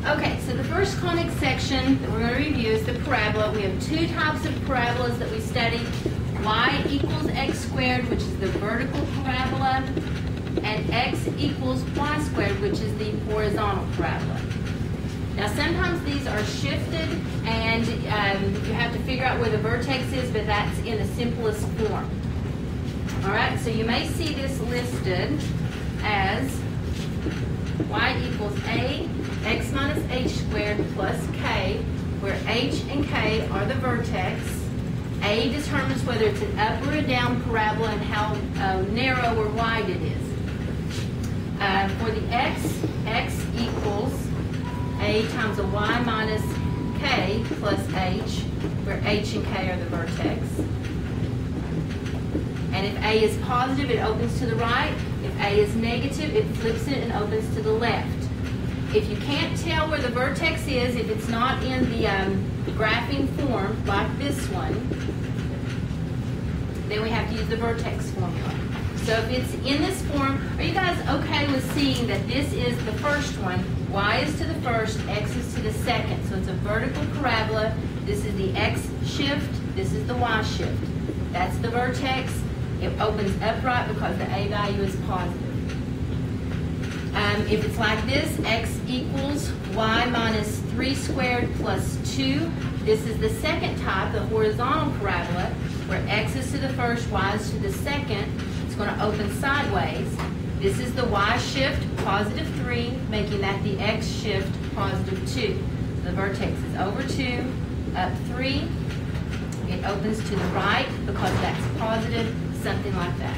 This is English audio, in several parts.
Okay, so the first conic section that we're going to review is the parabola. We have two types of parabolas that we study. Y equals x squared, which is the vertical parabola, and x equals y squared, which is the horizontal parabola. Now sometimes these are shifted and you have to figure out where the vertex is, but that's in the simplest form. Alright, so you may see this listed as y equals a x minus h squared plus k, where h and k are the vertex. A determines whether it's an up or a down parabola and how narrow or wide it is. For the x equals a times a y minus k plus h, where h and k are the vertex. And if a is positive, it opens to the right. If a is negative, it flips it and opens to the left. If you can't tell where the vertex is, if it's not in the graphing form, like this one, then we have to use the vertex formula. So if it's in this form, are you guys okay with seeing that this is the first one? Y is to the first, x is to the second. So it's a vertical parabola. This is the x shift, this is the y shift. That's the vertex. It opens upright because the a value is positive. If it's like this, x equals y minus 3 squared plus 2. This is the second type, the horizontal parabola, where x is to the first, y is to the second. It's going to open sideways. This is the y shift, positive 3, making that the x shift, positive 2. The vertex is over 2, up 3. It opens to the right because that's positive, something like that.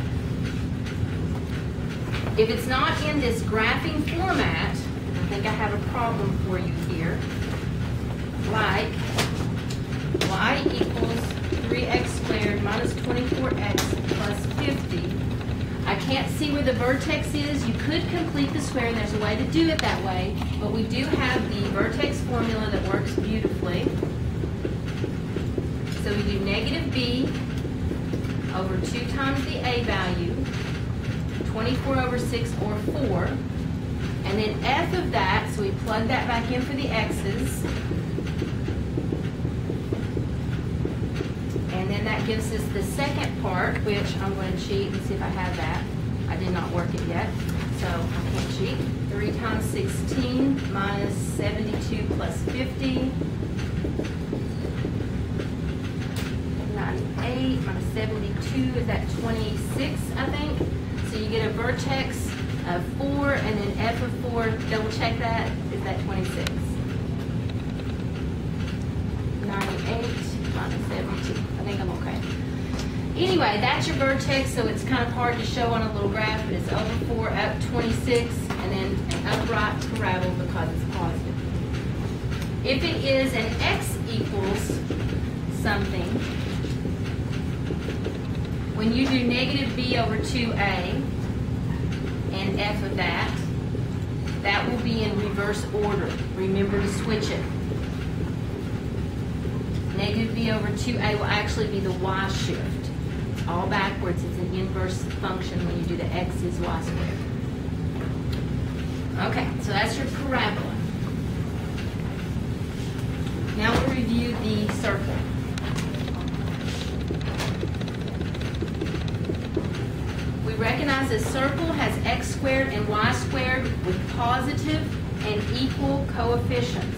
If it's not in this graphing format, I think I have a problem for you here, like y equals 3x squared minus 24x plus 50. I can't see where the vertex is. You could complete the square, and there's a way to do it that way, but we do have the vertex formula that works beautifully. So we do negative b over 2 times the a value, 24 over 6 or 4, and then f of that, so we plug that back in for the x's, and then that gives us the second part, which I'm going to cheat and see if I have that. I did not work it yet, so I can't cheat. 3 times 16 minus 72 plus 50, 98 minus 72 is at 26, I think. So you get a vertex of 4, and then f of 4, double check that, is that 26. 98 minus 72. I think I'm okay. Anyway, that's your vertex, so it's kind of hard to show on a little graph, but it's over 4, up 26, and then an upright parabola because it's positive. If it is an x equals something, when you do negative b over 2a and f of that, that will be in reverse order. Remember to switch it. Negative b over 2a will actually be the y shift. It's all backwards. It's an inverse function when you do the x is y squared. Okay, so that's your parabola. Now we'll review the circle. We recognize a circle has x squared and y squared with positive and equal coefficients.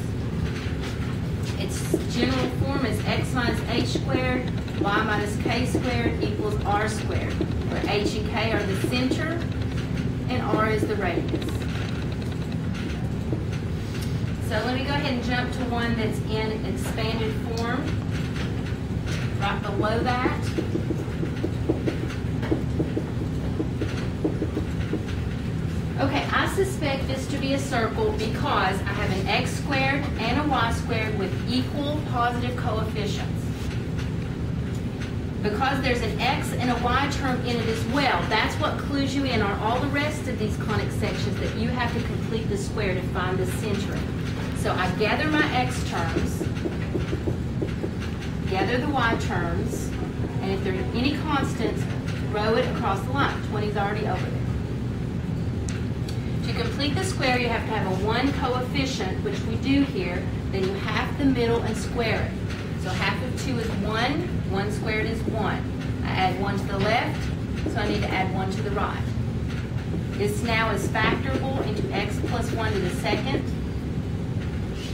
Its general form is x minus h squared, y minus k squared equals r squared, where h and k are the center and r is the radius. So let me go ahead and jump to one that's in expanded form. Right below that. Okay, I suspect this to be a circle because I have an x squared and a y squared with equal positive coefficients. Because there's an x and a y term in it as well, that's what clues you in on all the rest of these conic sections, that you have to complete the square to find the centering. So I gather my x terms, gather the y terms, and if there are any constants, throw it across the line. 20 is already over there. To complete the square, you have to have a 1 coefficient, which we do here. Then you half the middle and square it. So half of 2 is 1. 1 squared is 1. I add 1 to the left, so I need to add 1 to the right. This now is factorable into x plus 1 to the second.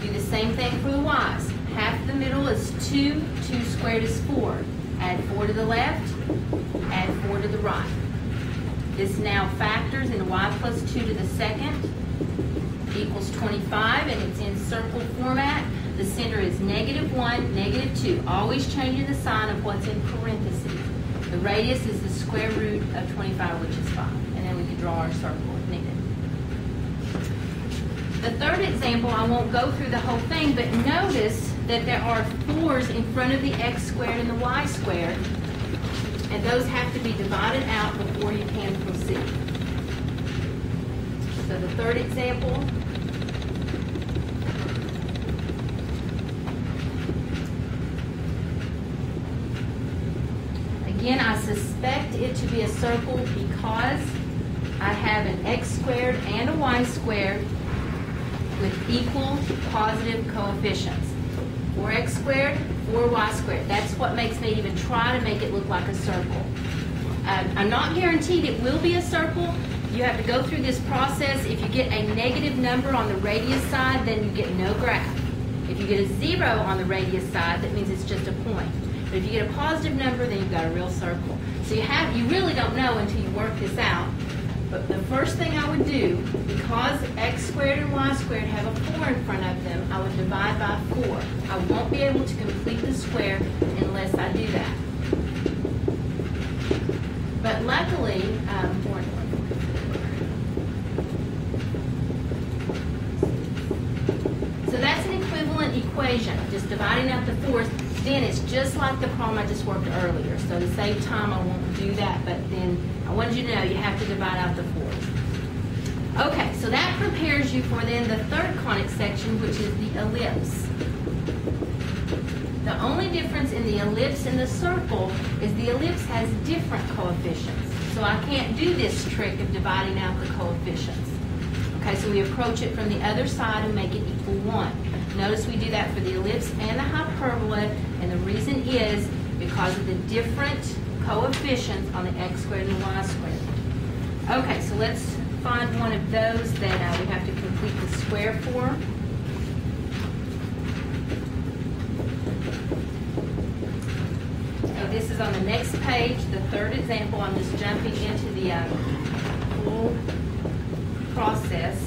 Do the same thing for the y's. Half the middle is 2. 2 squared is 4. Add 4 to the left, add 4 to the right. This now factors in y plus 2 to the second equals 25, and it's in circle format. The center is -1, -2. Always changing the sign of what's in parentheses. The radius is the square root of 25, which is 5. And then we can draw our circle if needed. The third example, I won't go through the whole thing, but notice that there are 4's in front of the x squared and the y squared. And those have to be divided out before you can proceed. So the third example, again, I suspect it to be a circle because I have an x squared and a y squared with equal positive coefficients. 4x squared, 4y squared. That's what makes me even try to make it look like a circle. I'm not guaranteed it will be a circle. You have to go through this process. If you get a negative number on the radius side, then you get no graph. If you get a 0 on the radius side, that means it's just a point. But if you get a positive number, then you've got a real circle. So you really don't know until you work this out. But the first thing I would do, because x squared and y squared have a 4 in front of them, I would divide by 4. I won't be able to complete the square unless I do that. But luckily, so that's an equivalent equation, just dividing out the 4's. Then it's just like the problem I just worked earlier. So to save time, I won't do that, but then I wanted you to know you have to divide out the 4's. Okay, so that prepares you for then the third conic section, which is the ellipse. The only difference in the ellipse and the circle is the ellipse has different coefficients. So I can't do this trick of dividing out the coefficients. Okay, so we approach it from the other side and make it equal 1. Notice we do that for the ellipse and the hyperbola, and the reason is because of the different coefficients on the x squared and the y squared. Okay, so let's find one of those that we have to complete the square for. So this is on the next page, the third example. I'm just jumping into the full process.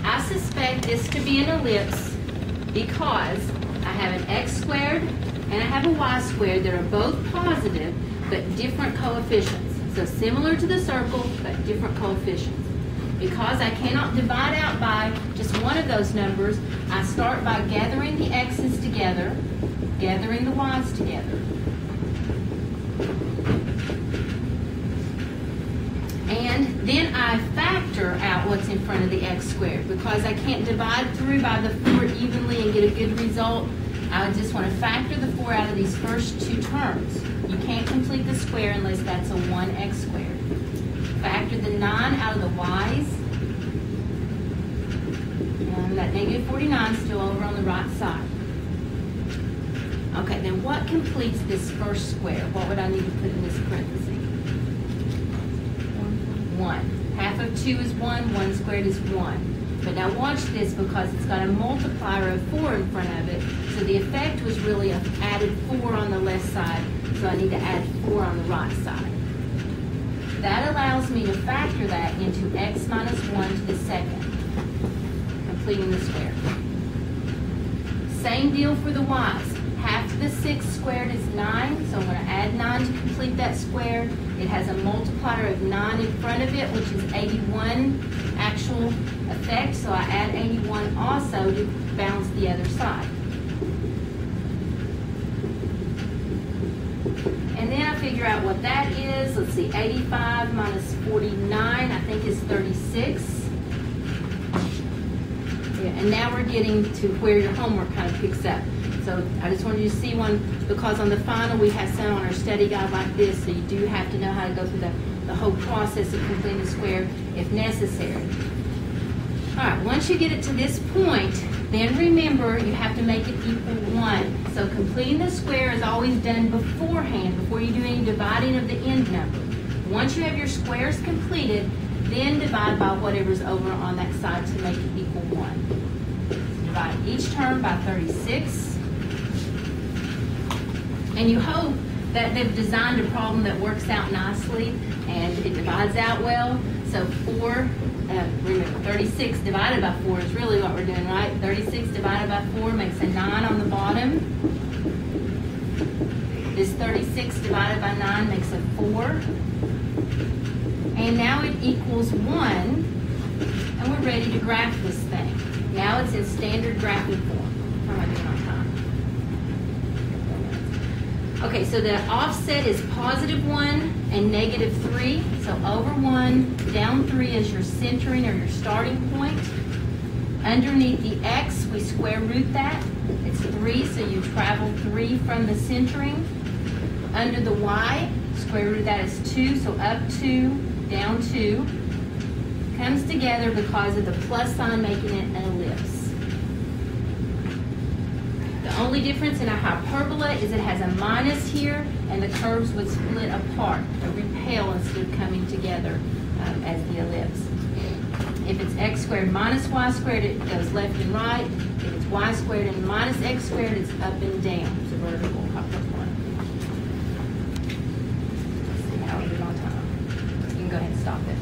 I suspect this to be an ellipse because I have an x squared and I have a y squared that are both positive but different coefficients. So similar to the circle but different coefficients. Because I cannot divide out by just one of those numbers, I start by gathering the x's together, gathering the y's together. And then I factor out what's in front of the x squared. Because I can't divide through by the 4 evenly and get a good result, I just want to factor the 4 out of these first two terms. You can't complete the square unless that's a 1x squared. Factor the 9 out of the y's. And that negative 49 is still over on the right side. Okay, then what completes this first square? What would I need to put in this parenthesis? 1. Half of 2 is 1. 1 squared is 1. But now watch this because it's got a multiplier of 4 in front of it. So the effect was really added 4 on the left side. So I need to add 4 on the right side. That allows me to factor that into x minus 1 to the second, completing the square. Same deal for the y's. Half of the 6 squared is 9, so I'm going to add 9 to complete that square. It has a multiplier of 9 in front of it, which is 81 actual effect, so I add 81 also to balance the other side. And then I figure out what that is. Let's see, 85 minus 49, I think is 36. Yeah, and now we're getting to where your homework kind of picks up. So I just wanted you to see one, because on the final we have some on our study guide like this, so you do have to know how to go through the whole process of completing the square if necessary. All right, once you get it to this point, then remember you have to make it equal 1. So completing the square is always done beforehand, before you do any dividing of the end number. Once you have your squares completed, then divide by whatever's over on that side to make it equal 1. Divide each term by 36. And you hope that they've designed a problem that works out nicely and it divides out well. So remember 36 divided by 4 is really what we're doing, right? 36 divided by 4 makes a 9 on the bottom. This 36 divided by 9 makes a 4. And now it equals 1, and we're ready to graph this thing. Now it's in standard graphing form. How am I doing on time? Okay, so the offset is +1 and -3. So over 1, down 3 is your centering or your starting point. Underneath the x, we square root that. It's 3, so you travel 3 from the centering. Under the y, square root of that is 2, so up 2, down 2. Comes together because of the plus sign making it an ellipse. The only difference in a hyperbola is it has a minus here, and the curves would split apart, or repel instead of coming together as the ellipse. If it's x squared minus y squared, it goes left and right. If it's y squared and minus x squared, it's up and down. It's a vertical hyperbola. Let's see how we do on time. You can go ahead and stop it.